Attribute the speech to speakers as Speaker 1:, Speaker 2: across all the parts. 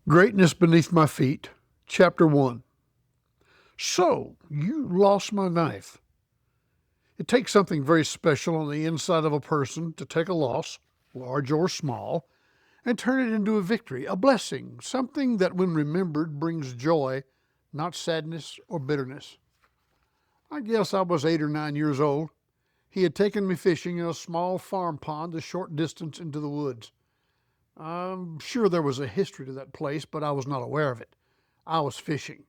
Speaker 1: Greatness Beneath My Feet, Chapter 1. So, you lost my knife. It takes something very special on the inside of a person to take a loss, large or small, and turn it into a victory, a blessing, something that when remembered brings joy, not sadness or bitterness. I guess I was 8 or 9 years old. He had taken me fishing in a small farm pond a short distance into the woods. I'm sure there was a history to that place, but I was not aware of it. I was fishing.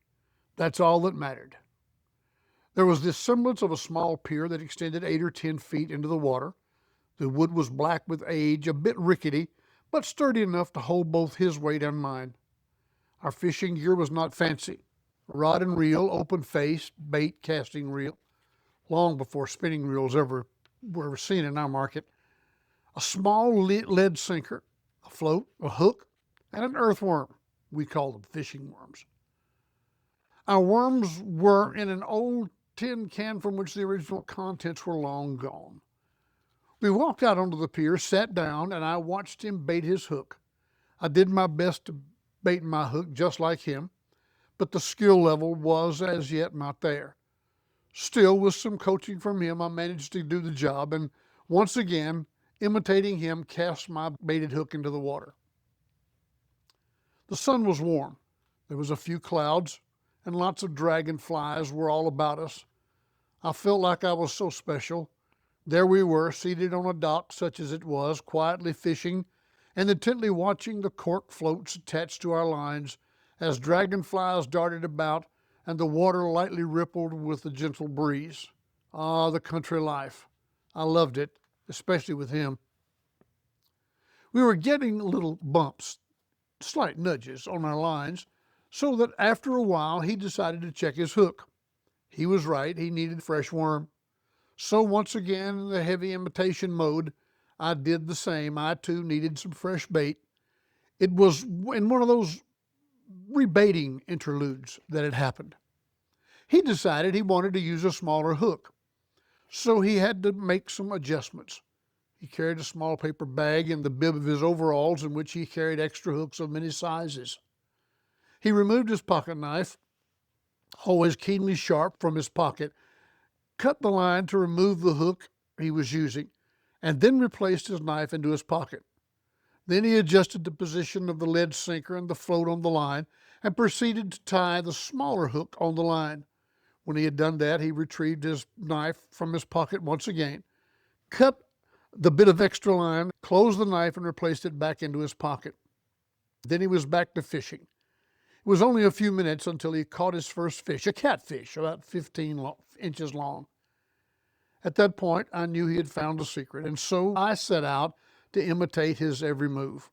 Speaker 1: That's all that mattered. There was this semblance of a small pier that extended 8 or 10 feet into the water. The wood was black with age, a bit rickety, but sturdy enough to hold both his weight and mine. Our fishing gear was not fancy. Rod and reel, open-faced, bait casting reel, long before spinning reels were ever seen in our market. A small lead sinker, a float, a hook, and an earthworm. We called them fishing worms. Our worms were in an old tin can from which the original contents were long gone. We walked out onto the pier, sat down, and I watched him bait his hook. I did my best to bait my hook just like him, but the skill level was as yet not there. Still, with some coaching from him, I managed to do the job, and once again, imitating him, cast my baited hook into the water. The sun was warm. There was a few clouds, and lots of dragonflies were all about us. I felt like I was so special. There we were, seated on a dock such as it was, quietly fishing and intently watching the cork floats attached to our lines as dragonflies darted about and the water lightly rippled with the gentle breeze. Ah, the country life. I loved it, especially with him. We were getting little bumps, slight nudges on our lines, so that after a while he decided to check his hook. He was right, he needed fresh worm. So once again, in the heavy imitation mode, I did the same. I too needed some fresh bait. It was in one of those rebaiting interludes that it happened. He decided he wanted to use a smaller hook, so he had to make some adjustments. He carried a small paper bag in the bib of his overalls in which he carried extra hooks of many sizes. He removed his pocket knife, always keenly sharp, from his pocket, cut the line to remove the hook he was using, and then replaced his knife into his pocket. Then he adjusted the position of the lead sinker and the float on the line and proceeded to tie the smaller hook on the line. When he had done that, he retrieved his knife from his pocket once again, cut the bit of extra line, closed the knife, and replaced it back into his pocket. Then he was back to fishing. It was only a few minutes until he caught his first fish, a catfish about 15 inches long. At that point, I knew he had found a secret, and so I set out to imitate his every move.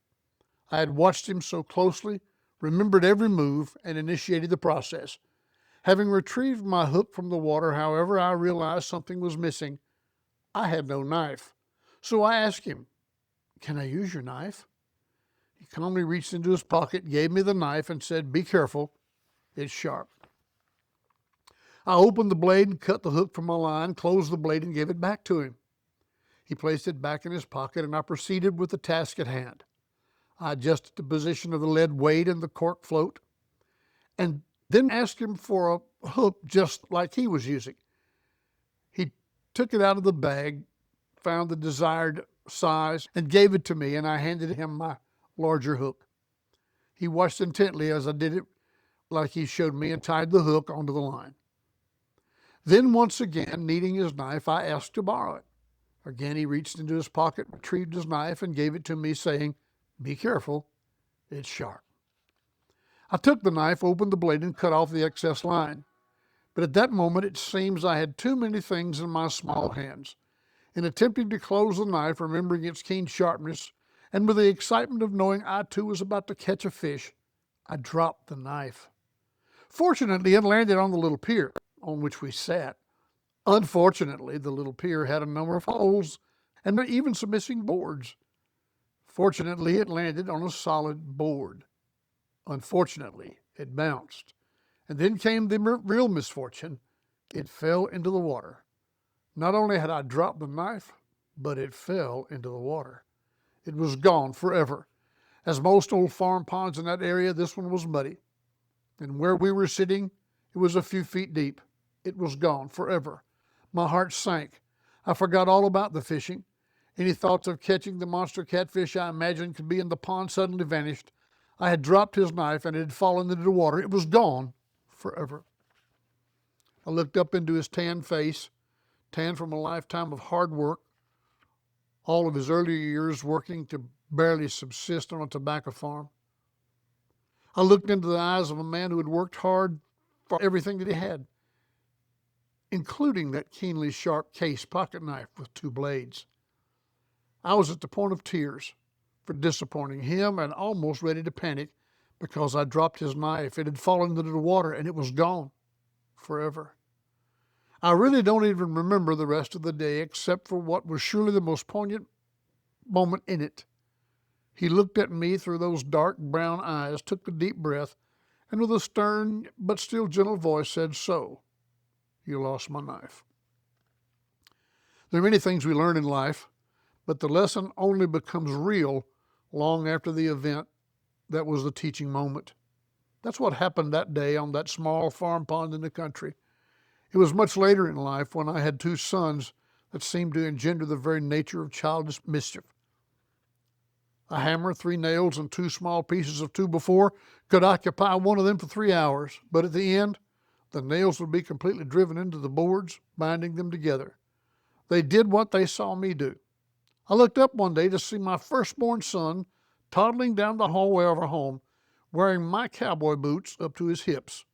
Speaker 1: I had watched him so closely, remembered every move, and initiated the process. Having retrieved my hook from the water, however, I realized something was missing. I had no knife. So I asked him, "Can I use your knife?" He calmly reached into his pocket, gave me the knife, and said, "Be careful, it's sharp." I opened the blade and cut the hook from my line, closed the blade, and gave it back to him. He placed it back in his pocket, and I proceeded with the task at hand. I adjusted the position of the lead weight and the cork float, and then asked him for a hook just like he was using. He took it out of the bag, found the desired size, and gave it to me, and I handed him my larger hook. He watched intently as I did it like he showed me and tied the hook onto the line. Then once again, needing his knife, I asked to borrow it. Again, he reached into his pocket, retrieved his knife, and gave it to me, saying, "Be careful, it's sharp." I took the knife, opened the blade, and cut off the excess line. But at that moment, it seems I had too many things in my small hands. In attempting to close the knife, remembering its keen sharpness, and with the excitement of knowing I too was about to catch a fish, I dropped the knife. Fortunately, it landed on the little pier on which we sat. Unfortunately, the little pier had a number of holes and even some missing boards. Fortunately, it landed on a solid board. Unfortunately, it bounced. And then came the real misfortune. It fell into the water. Not only had I dropped the knife, but it fell into the water. It was gone forever. As most old farm ponds in that area, this one was muddy. And where we were sitting, it was a few feet deep. It was gone forever. My heart sank. I forgot all about the fishing. Any thoughts of catching the monster catfish I imagined could be in the pond suddenly vanished. I had dropped his knife and it had fallen into the water. It was gone forever. I looked up into his tan face, tan from a lifetime of hard work, all of his earlier years working to barely subsist on a tobacco farm. I looked into the eyes of a man who had worked hard for everything that he had, including that keenly sharp case pocket knife with 2 blades. I was at the point of tears for disappointing him and almost ready to panic because I dropped his knife. It had fallen into the water and it was gone forever. I really don't even remember the rest of the day except for what was surely the most poignant moment in it. He looked at me through those dark brown eyes, took a deep breath, and with a stern but still gentle voice said, "So, you lost my knife." There are many things we learn in life, but the lesson only becomes real long after the event that was the teaching moment. That's what happened that day on that small farm pond in the country. It was much later in life when I had 2 sons that seemed to engender the very nature of childish mischief. A hammer, 3 nails, and 2 small pieces of 2x4 could occupy one of them for 3 hours, but at the end, the nails would be completely driven into the boards, binding them together. They did what they saw me do. I looked up one day to see my firstborn son toddling down the hallway of our home, wearing my cowboy boots up to his hips,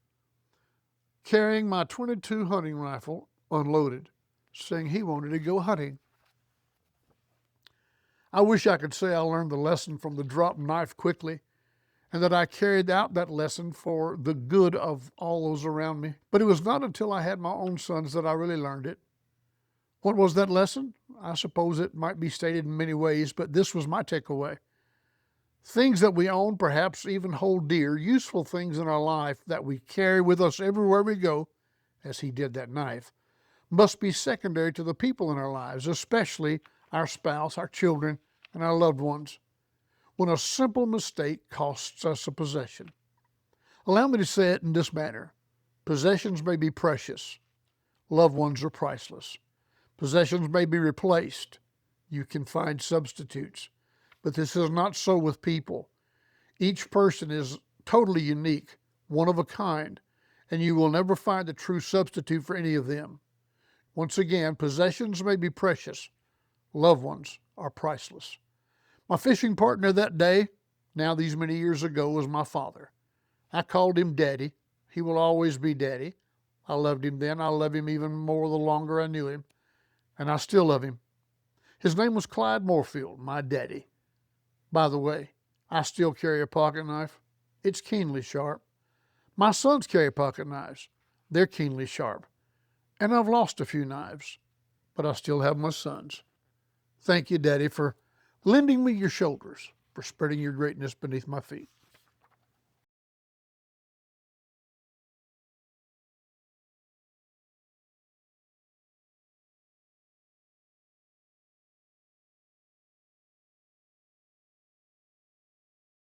Speaker 1: carrying my .22 hunting rifle unloaded, saying he wanted to go hunting. I wish I could say I learned the lesson from the dropped knife quickly and that I carried out that lesson for the good of all those around me. But it was not until I had my own sons that I really learned it. What was that lesson? I suppose it might be stated in many ways, but this was my takeaway. Things that we own, perhaps even hold dear, useful things in our life that we carry with us everywhere we go, as he did that knife, must be secondary to the people in our lives, especially our spouse, our children, and our loved ones, when a simple mistake costs us a possession. Allow me to say it in this manner. Possessions may be precious. Loved ones are priceless. Possessions may be replaced. You can find substitutes. But this is not so with people. Each person is totally unique, one of a kind, and you will never find a true substitute for any of them. Once again, possessions may be precious. Loved ones are priceless. My fishing partner that day, now these many years ago, was my father. I called him Daddy. He will always be Daddy. I loved him then. I love him even more the longer I knew him. And I still love him. His name was Clyde Moorefield, my daddy. By the way, I still carry a pocket knife. It's keenly sharp. My sons carry pocket knives. They're keenly sharp. And I've lost a few knives, but I still have my sons. Thank you, Daddy, for lending me your shoulders, for spreading your greatness beneath my feet.